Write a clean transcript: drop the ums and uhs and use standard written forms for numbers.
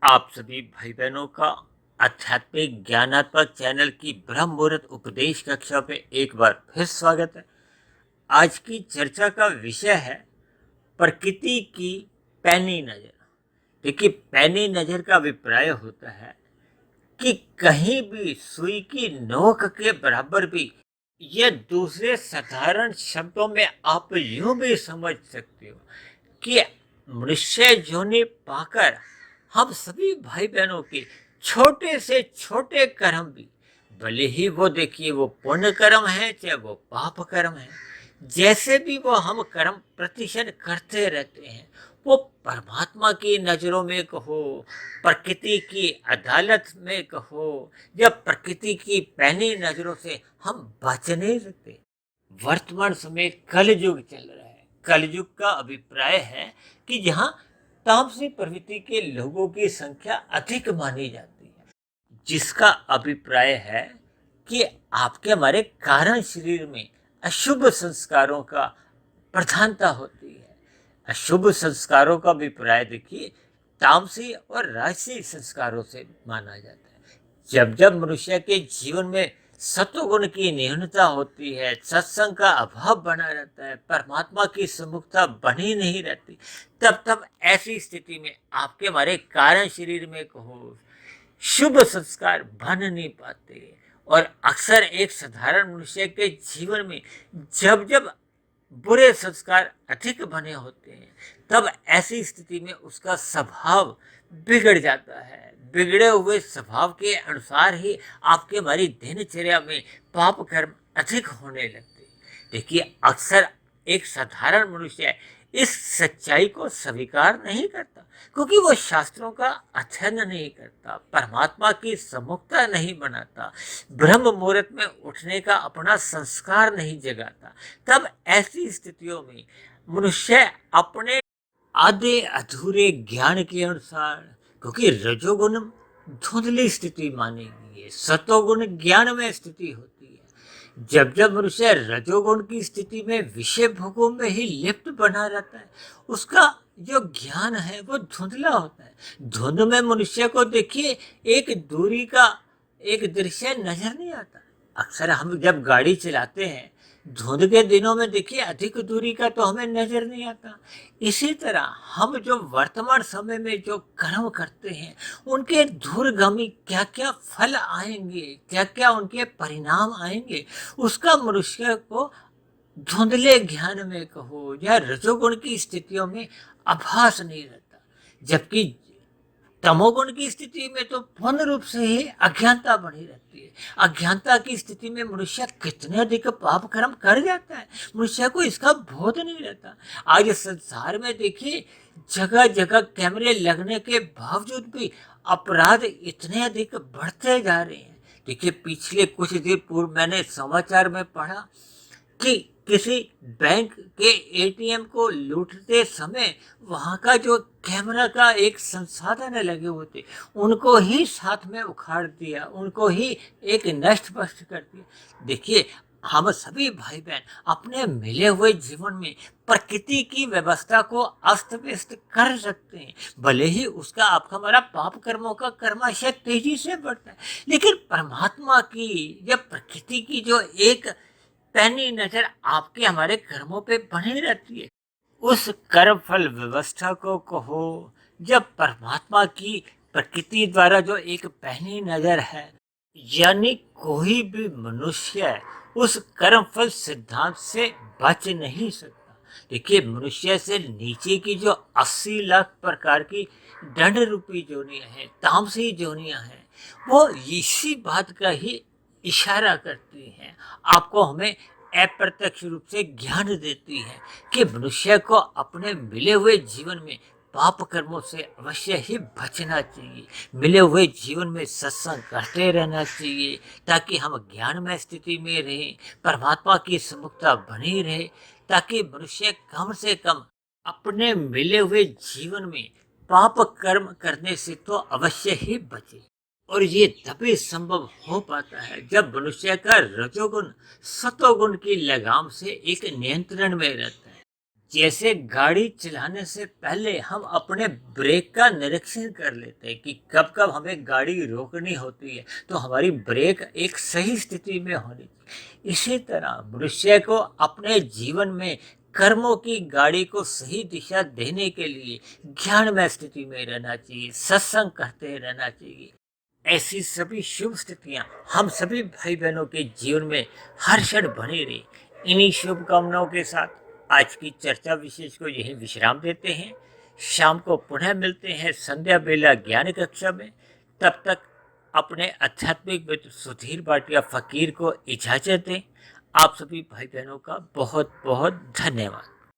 आप सभी भाई बहनों का आध्यात्मिक ज्ञानात्मक चैनल की ब्रह्म मुहूर्त उपदेश कक्षा पे एक बार फिर स्वागत है। आज की चर्चा का विषय है प्रकृति की पैनी नजर। देखिए, पैनी नजर का अभिप्राय होता है कि कहीं भी सुई की नोक के बराबर भी, यह दूसरे साधारण शब्दों में आप यूं भी समझ सकते हो कि मनुष्य योनि पाकर हम सभी भाई बहनों के छोटे से छोटे कर्म भी, भले ही वो देखिए वो पुण्य कर्म है चाहे वो पाप कर्म है, जैसे भी वो हम कर्म प्रतिशत करते रहते हैं, वो परमात्मा की नजरों में कहो, प्रकृति की अदालत में कहो, या प्रकृति की पैनी नजरों से हम बच नहीं सकते। वर्तमान समय कलयुग चल रहा है। कलयुग का अभिप्राय है कि जहाँ तामसी प्रवृत्ति के लोगों की संख्या अधिक मानी जाती है, जिसका अभिप्राय है कि आपके हमारे कारण शरीर में अशुभ संस्कारों का प्रधानता होती है। अशुभ संस्कारों का अभिप्राय देखिए तामसी और राजसी संस्कारों से माना जाता है। जब जब मनुष्य के जीवन में सत्वगुण की न्यूनता होती है, सत्संग का अभाव बना रहता है, परमात्मा की सम्मुखता बनी नहीं रहती, तब तब ऐसी स्थिति में आपके हमारे कारण शरीर में कहो शुभ संस्कार बन नहीं पाते। और अक्सर एक साधारण मनुष्य के जीवन में जब जब बुरे संस्कार अधिक बने होते हैं, तब ऐसी स्थिति में उसका स्वभाव बिगड़ जाता है। बिगड़े हुए स्वभाव के अनुसार ही आपके हमारी दिनचर्या में पाप कर्म अधिक होने लगते हैं। देखिए, अक्सर एक साधारण मनुष्य इस सच्चाई को स्वीकार नहीं करता, क्योंकि वो शास्त्रों का अध्ययन नहीं करता, परमात्मा की सम्मुखता नहीं बनाता, ब्रह्म मुहूर्त में उठने का अपना संस्कार नहीं जगाता। तब ऐसी स्थितियों में मनुष्य अपने आधे अधूरे ज्ञान के अनुसार, क्योंकि रजोगुण धुंधली स्थिति मानी गई है, सतोगुण ज्ञान में स्थिति होती है। जब जब मनुष्य रजोगुण की स्थिति में विषय भोगों में ही लिप्त बना रहता है, उसका जो ज्ञान है वो धुंधला होता है। धुंध में मनुष्य को देखिए एक दूरी का एक दृश्य नजर नहीं आता। अक्सर हम जब गाड़ी चलाते हैं, धुंध के दिनों में देखिए अधिक दूरी का तो हमें नजर नहीं आता। इसी तरह हम जो वर्तमान समय में जो कर्म करते हैं, उनके दूरगामी क्या क्या फल आएंगे, क्या क्या उनके परिणाम आएंगे, उसका मनुष्य को धुंधले ज्ञान में कहो या रजोगुण की स्थितियों में आभास नहीं रहता। जबकि तमोगुण की स्थिति में तो पूर्ण रूप से ही अज्ञानता बनी रहती है। अज्ञानता की स्थिति में मनुष्य कितने अधिक पाप कर्म कर जाता है, मनुष्य को इसका बोध नहीं रहता। आज संसार में देखिए जगह जगह कैमरे लगने के बावजूद भी अपराध इतने अधिक बढ़ते जा रहे हैं। देखिए, पिछले कुछ दिन पूर्व मैंने समाचार में पढ़ा कि किसी बैंक के एटीएम को लूटते समय वहां का जो कैमरा का एक संसाधन लगे हुए थे, उनको ही साथ में उखाड़ दिया, उनको ही एक नष्ट भ्रष्ट कर दिया। देखिए, हम सभी भाई बहन अपने मिले हुए जीवन में प्रकृति की व्यवस्था को अस्त व्यस्त कर सकते हैं, भले ही उसका आपका हमारा पाप कर्मों का कर्माशय तेजी से बढ़ता है, लेकिन परमात्मा की या प्रकृति की जो एक पैनी नजर आपके हमारे कर्मों पे बनी रहती है। उस कर्म फल व्यवस्था को कहो, जब परमात्मा की प्रकृति द्वारा जो एक पैनी नजर है, यानी कोई भी मनुष्य उस कर्म फल सिद्धांत से बच नहीं सकता। देखिए, मनुष्य से नीचे की जो 80 लाख प्रकार की दंड रूपी जोनियां हैं, तामसी जोनियां हैं, वो इसी बात का ही इशारा करती हैं, आपको हमें अप्रत्यक्ष रूप से ज्ञान देती है कि मनुष्य को अपने मिले हुए जीवन में पाप कर्मों से अवश्य ही बचना चाहिए। मिले हुए जीवन में सत्संग करते रहना चाहिए, ताकि हम ज्ञानमय स्थिति में रहें, परमात्मा की सम्मुखता बनी रहे, ताकि मनुष्य कम से कम अपने मिले हुए जीवन में पाप कर्म करने से तो अवश्य ही बचे। और ये तभी संभव हो पाता है जब मनुष्य का रजोगुण सतोगुण की लगाम से एक नियंत्रण में रहता है। जैसे गाड़ी चलाने से पहले हम अपने ब्रेक का निरीक्षण कर लेते हैं कि कब कब हमें गाड़ी रोकनी होती है, तो हमारी ब्रेक एक सही स्थिति में होनी चाहिए। इसी तरह मनुष्य को अपने जीवन में कर्मों की गाड़ी को सही दिशा देने के लिए ज्ञानमय स्थिति में रहना चाहिए, सत्संग करते रहना चाहिए। ऐसी सभी शुभ स्थितियां हम सभी भाई बहनों के जीवन में हर क्षण बनी रही। इन्हीं शुभकामनाओं के साथ आज की चर्चा विशेष को यही विश्राम देते हैं। शाम को पुनः मिलते हैं संध्या बेला ज्ञान कक्षा में। तब तक अपने आध्यात्मिक मित्र सुधीर भाटिया फकीर को इजाजत दें। आप सभी भाई बहनों का बहुत बहुत धन्यवाद।